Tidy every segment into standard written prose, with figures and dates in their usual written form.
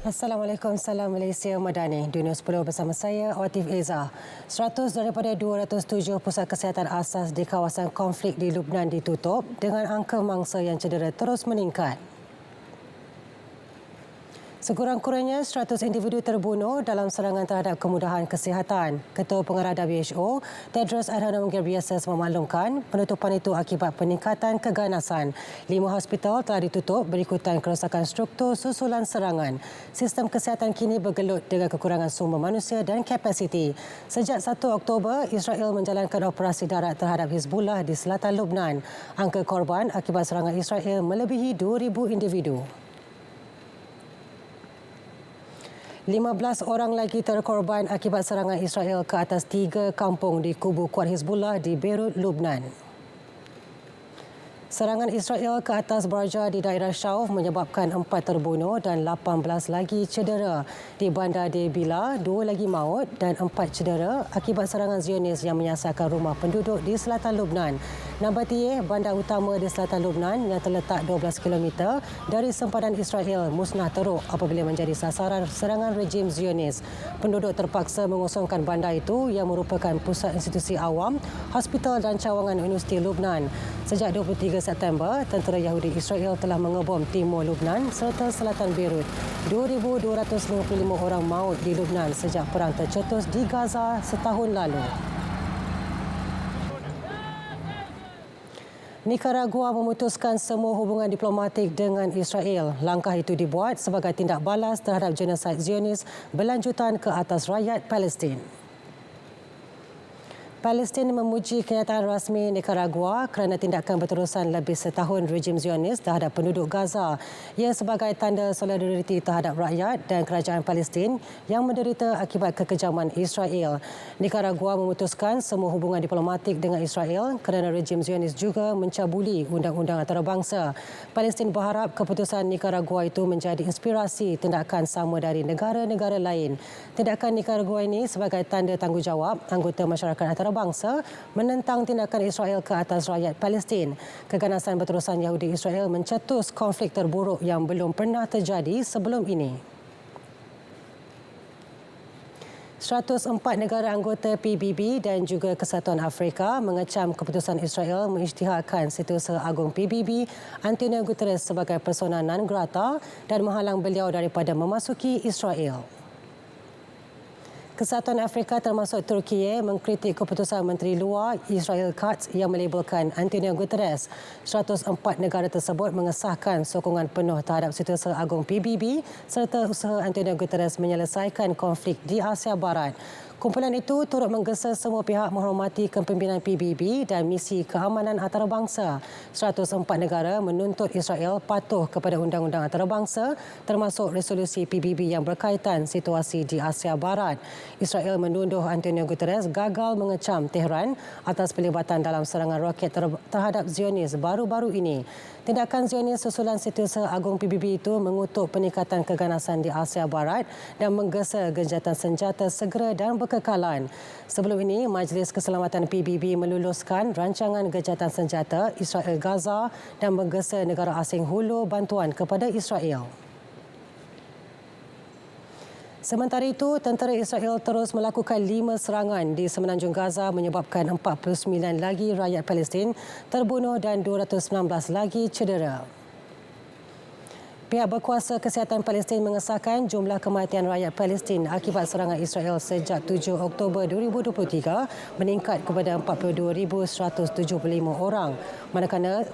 Assalamualaikum, salam Malaysia Madani. Dunia 10 bersama saya, Atif Eza. 100 daripada 207 pusat kesihatan asas di kawasan konflik di Lubnan ditutup dengan angka mangsa yang cedera terus meningkat. Sekurang-kurangnya 100 individu terbunuh dalam serangan terhadap kemudahan kesihatan. Ketua Pengarah WHO, Tedros Adhanom Ghebreyesus memaklumkan penutupan itu akibat peningkatan keganasan. 5 hospital telah ditutup berikutan kerosakan struktur susulan serangan. Sistem kesihatan kini bergelut dengan kekurangan sumber manusia dan kapasiti. Sejak 1 Oktober, Israel menjalankan operasi darat terhadap Hizbullah di selatan Lubnan. Angka korban akibat serangan Israel melebihi 2,000 individu. 15 orang lagi terkorban akibat serangan Israel ke atas 3 kampung di kubu kuat Hizbullah di Beirut, Lubnan. Serangan Israel ke atas Barja di daerah Shauf menyebabkan 4 terbunuh dan 18 lagi cedera. Di bandar Debila, 2 lagi maut dan 4 cedera akibat serangan Zionis yang menyasarkan rumah penduduk di selatan Lubnan. Nabatiyeh, bandar utama di selatan Lubnan yang terletak 12 km dari sempadan Israel, musnah teruk apabila menjadi sasaran serangan rejim Zionis. Penduduk terpaksa mengosongkan bandar itu yang merupakan pusat institusi awam, hospital dan cawangan Universiti Lubnan. Sejak 23 September, tentera Yahudi Israel telah mengebom timur Lubnan serta selatan Beirut. 2,255 orang maut di Lubnan sejak perang tercetus di Gaza setahun lalu. Nicaragua memutuskan semua hubungan diplomatik dengan Israel. Langkah itu dibuat sebagai tindak balas terhadap genosid Zionis berlanjutan ke atas rakyat Palestin. Palestin memuji kenyataan rasmi Nicaragua kerana tindakan berterusan lebih setahun rejim Zionis terhadap penduduk Gaza. Ia sebagai tanda solidariti terhadap rakyat dan kerajaan Palestin yang menderita akibat kekejaman Israel. Nicaragua memutuskan semua hubungan diplomatik dengan Israel kerana rejim Zionis juga mencabuli undang-undang antarabangsa. Palestin berharap keputusan Nicaragua itu menjadi inspirasi tindakan sama dari negara-negara lain. Tindakan Nicaragua ini sebagai tanda tanggungjawab anggota masyarakat antarabangsa menentang tindakan Israel ke atas rakyat Palestin. Keganasan berterusan Yahudi Israel mencetus konflik terburuk yang belum pernah terjadi sebelum ini. 104 negara anggota PBB dan juga Kesatuan Afrika mengecam keputusan Israel mengisytiharkan Setiausaha Agung PBB Antonio Guterres sebagai persona non grata dan menghalang beliau daripada memasuki Israel. Kesatuan Afrika termasuk Turki mengkritik keputusan Menteri Luar Israel Katz yang melabelkan Antonio Guterres. 104 negara tersebut mengesahkan sokongan penuh terhadap Setiausaha Agung PBB serta usaha Antonio Guterres menyelesaikan konflik di Asia Barat. Kumpulan itu turut menggesa semua pihak menghormati kepimpinan PBB dan misi keamanan antarabangsa. 104 negara menuntut Israel patuh kepada undang-undang antarabangsa termasuk resolusi PBB yang berkaitan situasi di Asia Barat. Israel menuduh Antonio Guterres gagal mengecam Tehran atas pelibatan dalam serangan roket terhadap Zionis baru-baru ini. Tindakan Zionis susulan Setiausaha Agung PBB itu mengutuk peningkatan keganasan di Asia Barat dan menggesa genjatan senjata segera dan berkekalan. Sebelum ini, Majlis Keselamatan PBB meluluskan rancangan genjatan senjata Israel Gaza dan menggesa negara asing hulur bantuan kepada Israel. Sementara itu, tentera Israel terus melakukan 5 serangan di semenanjung Gaza menyebabkan 49 lagi rakyat Palestin terbunuh dan 219 lagi cedera. Pihak berkuasa kesihatan Palestin mengesahkan jumlah kematian rakyat Palestin akibat serangan Israel sejak 7 Oktober 2023 meningkat kepada 42,175 orang,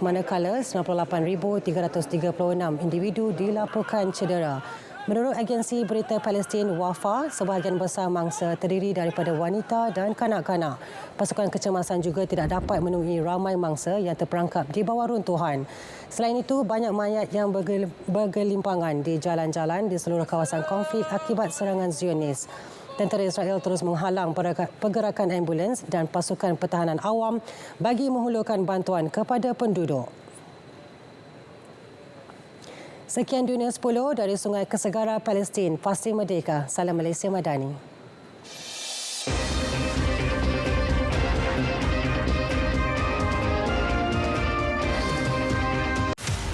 manakala 98,336 individu dilaporkan cedera. Menurut agensi berita Palestin WAFA, sebahagian besar mangsa terdiri daripada wanita dan kanak-kanak. Pasukan kecemasan juga tidak dapat menemui ramai mangsa yang terperangkap di bawah runtuhan. Selain itu, banyak mayat yang bergelimpangan di jalan-jalan di seluruh kawasan konflik akibat serangan Zionis. Tentera Israel terus menghalang pergerakan ambulans dan pasukan pertahanan awam bagi menghulurkan bantuan kepada penduduk. Sekian Dunia 10 dari Sungai Kesegara Palestin. Pasti merdeka. Salam Malaysia Madani.